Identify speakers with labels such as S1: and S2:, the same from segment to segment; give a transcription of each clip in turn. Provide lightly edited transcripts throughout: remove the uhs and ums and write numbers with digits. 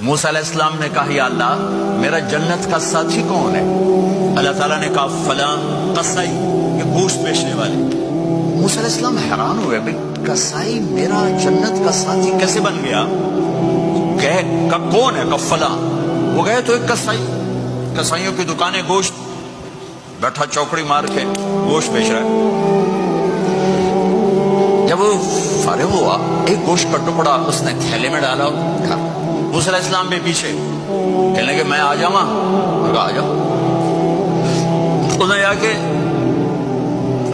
S1: موسیٰ علیہ السلام نے کہا یا اللہ میرا جنت کا ساتھی کون ہے؟ اللہ تعالیٰ نے کہا فلاں قصائی، یہ گوشت بیچنے والے۔ موسیٰ علیہ السلام حیران ہوئے، بھئی قصائی میرا جنت کا ساتھی کیسے بن گیا؟ کہا کون ہے؟ کہا فلاں۔ وہ گئے تو ایک قصائی، قصائیوں کی دکانیں، گوشت، بیٹھا چوکڑی مار کے گوشت بیچ رہا ہے۔ جب وہ فارغ ہوا ایک گوشت کا ٹکڑا اس نے تھیلے میں ڈالا، موسیٰ علیہ السلام بھی پیچھے، کہنے لگے میں آ جاؤں؟ کہا آ جاؤ۔ انہوں نے آ کے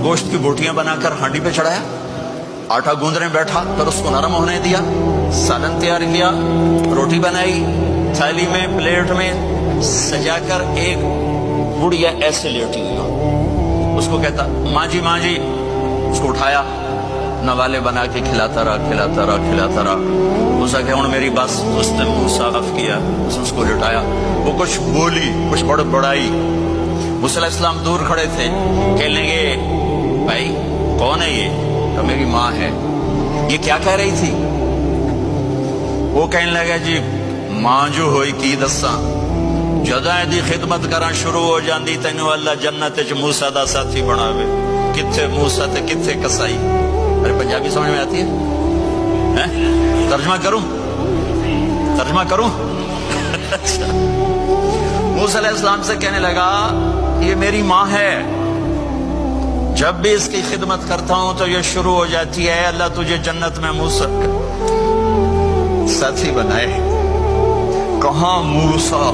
S1: گوشت کی بوٹیاں بنا کر ہانڈی پہ چڑھایا، آٹا گوندنے بیٹھا، پھر اس کو نرم ہونے دیا، سالن تیار کیا، روٹی بنائی، تھالی میں پلیٹ میں سجا کر ایک بڑھیا ایسے لیٹی ہوئی، اس کو کہتا ماں جی ماں جی، اس کو اٹھایا، نوالے بنا کے کھلاتا رہا۔ موسیٰ کہ ہوں میری بس، اس نے منہ صاف کیا، اس کو لٹایا، وہ کچھ بولی، کچھ بڑائی۔ موسیٰ علیہ السلام دور کھڑے تھے، کہنے لگے بھائی کون ہے یہ؟ کہ میری ماں ہے۔ یہ کیا کہہ رہی تھی؟ وہ کہنے لگا جی ماں جو ہوئی کی دساں، جدوں دی خدمت کرنا شروع ہو جاندی تینوں اللہ جنت وچ موسیٰ دا ساتھی بناوے۔ کتھے موسیٰ تے کتھے قصائی؟ ارے پنجابی سمجھ میں آتی ہے؟ ترجمہ کروں؟ اچھا۔ موسیٰ علیہ السلام سے کہنے لگا یہ میری ماں ہے، جب بھی اس کی خدمت کرتا ہوں تو یہ شروع ہو جاتی ہے اللہ تجھے جنت میں موسیٰ ساتھی بنائے۔ کہاں موسیٰ،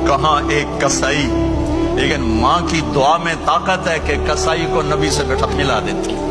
S1: کہاں ایک قصائی، لیکن ماں کی دعا میں طاقت ہے کہ قصائی کو نبی سے ملا دیتی۔